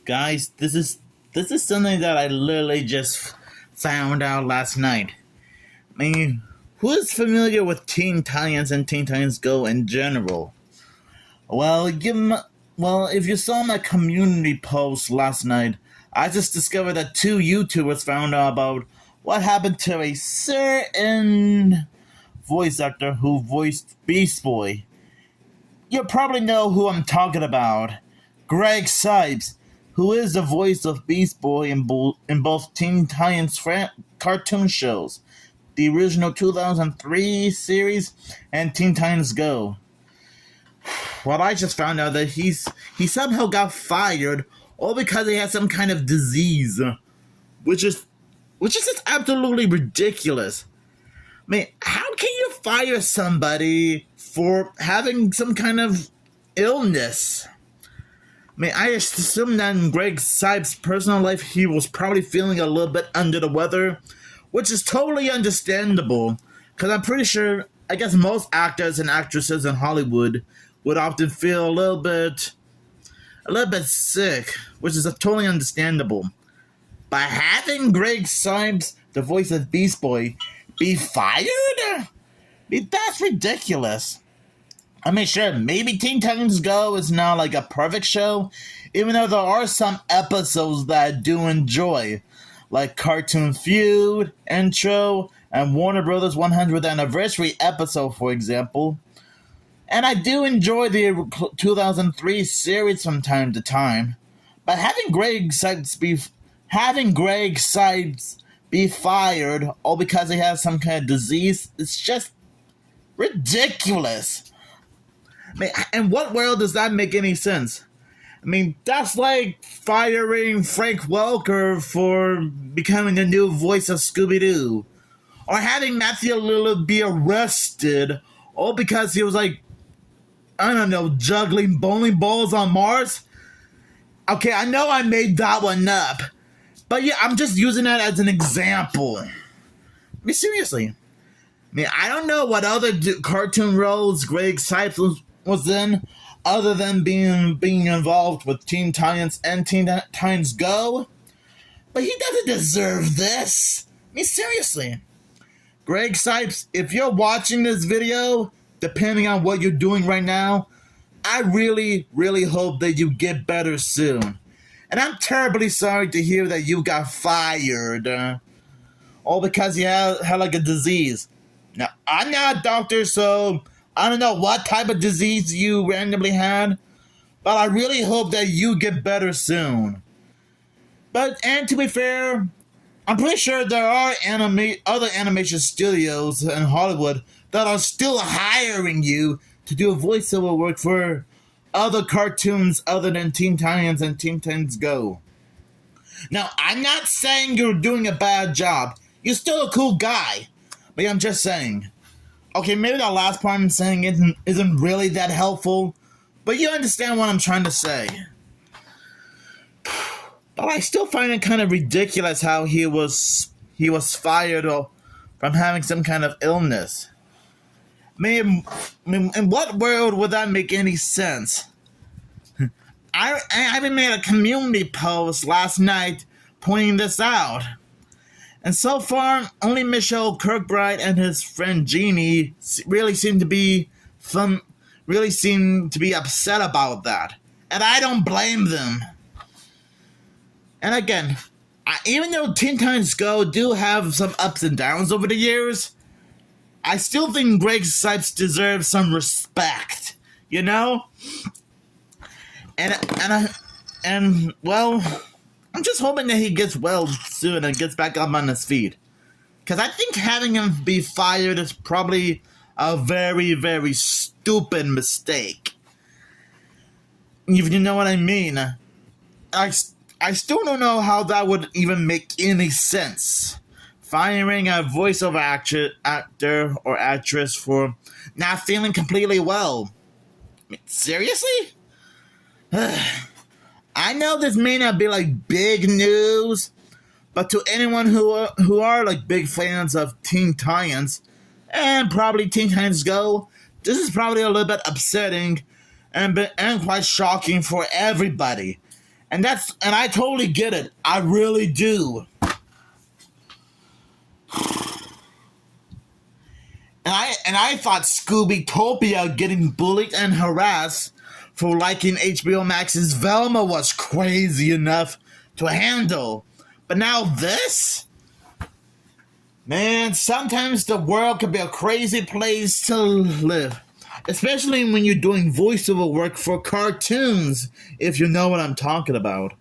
Guys, this is something that I literally just found out last night. I mean, who is familiar with Teen Titans and Teen Titans Go in general? Well, if you saw my community post last night, I just discovered that two YouTubers found out about what happened to a certain voice actor who voiced Beast Boy. You probably know who I'm talking about. Greg Cipes, who is the voice of Beast Boy in both Teen Titans cartoon shows, the original 2003 series and Teen Titans Go. Well, I just found out that he somehow got fired all because he had some kind of disease, which is just absolutely ridiculous. I mean, how can you fire somebody for having some kind of illness? I mean, I assume that in Greg Cipes' personal life, he was probably feeling a little bit under the weather, which is totally understandable, because I'm pretty sure, I guess most actors and actresses in Hollywood would often feel a little bit sick, which is totally understandable. By having Greg Cipes, the voice of Beast Boy, be fired? I mean, that's ridiculous. I mean, sure, maybe Teen Titans Go is not like a perfect show, even though there are some episodes that I do enjoy, like Cartoon Feud, Intro, and Warner Brothers 100th Anniversary episode, for example. And I do enjoy the 2003 series from time to time, but having Greg Cipes be fired all because he has some kind of disease, it's just ridiculous. I mean, in what world does that make any sense? I mean, that's like firing Frank Welker for becoming the new voice of Scooby-Doo. Or having Matthew Lillard be arrested all because he was like, I don't know, juggling bowling balls on Mars? Okay, I know I made that one up. But yeah, I'm just using that as an example. I mean, seriously. I mean, I don't know what other cartoon roles Greg Cipes was in, other than being involved with Teen Titans and Teen Titans Go. But he doesn't deserve this. I mean, seriously. Greg Cipes, if you're watching this video, depending on what you're doing right now, I really, really hope that you get better soon. And I'm terribly sorry to hear that you got fired. All because you had like a disease. Now, I'm not a doctor, so I don't know what type of disease you randomly had, but I really hope that you get better soon. And to be fair, I'm pretty sure there are other animation studios in Hollywood that are still hiring you to do voiceover work for other cartoons other than Teen Titans and Teen Titans Go. Now, I'm not saying you're doing a bad job. You're still a cool guy. But I'm just saying. Okay, maybe the last part I'm saying isn't really that helpful, but you understand what I'm trying to say. But I still find it kind of ridiculous how he was fired from having some kind of illness. I mean, in what world would that make any sense? I even made a community post last night pointing this out. And so far, only Michelle Kirkbride and his friend Jeannie really seem to be upset about that. And I don't blame them. And again, even though Teen Titans Go do have some ups and downs over the years, I still think Greg Cipes deserves some respect, you know? And well, I'm just hoping that he gets well soon and gets back up on his feet. Because I think having him be fired is probably a very, very stupid mistake. If you know what I mean. I still don't know how that would even make any sense. Firing a voiceover actor or actress for not feeling completely well. I mean, seriously? I know this may not be like big news, but to anyone who are like big fans of Teen Titans and probably Teen Titans Go, this is probably a little bit upsetting and quite shocking for everybody. And I totally get it. I really do. And I thought Scooby-Topia getting bullied and harassed for liking HBO Max's Velma was crazy enough to handle. But now this? Man, sometimes the world can be a crazy place to live. Especially when you're doing voiceover work for cartoons, if you know what I'm talking about.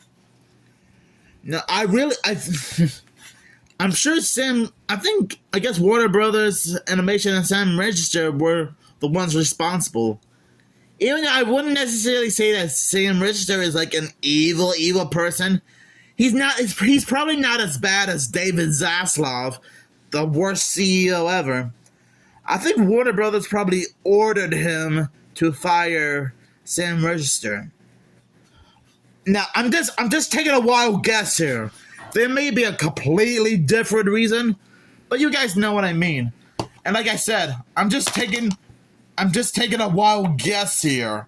Now, I'm sure I guess Warner Brothers Animation and Sam Register were the ones responsible. Even though I wouldn't necessarily say that Sam Register is like an evil person, he's not. He's probably not as bad as David Zaslav, the worst CEO ever. I think Warner Brothers probably ordered him to fire Sam Register. Now, I'm just taking a wild guess here. There may be a completely different reason, but you guys know what I mean. And like I said, I'm just taking a wild guess here.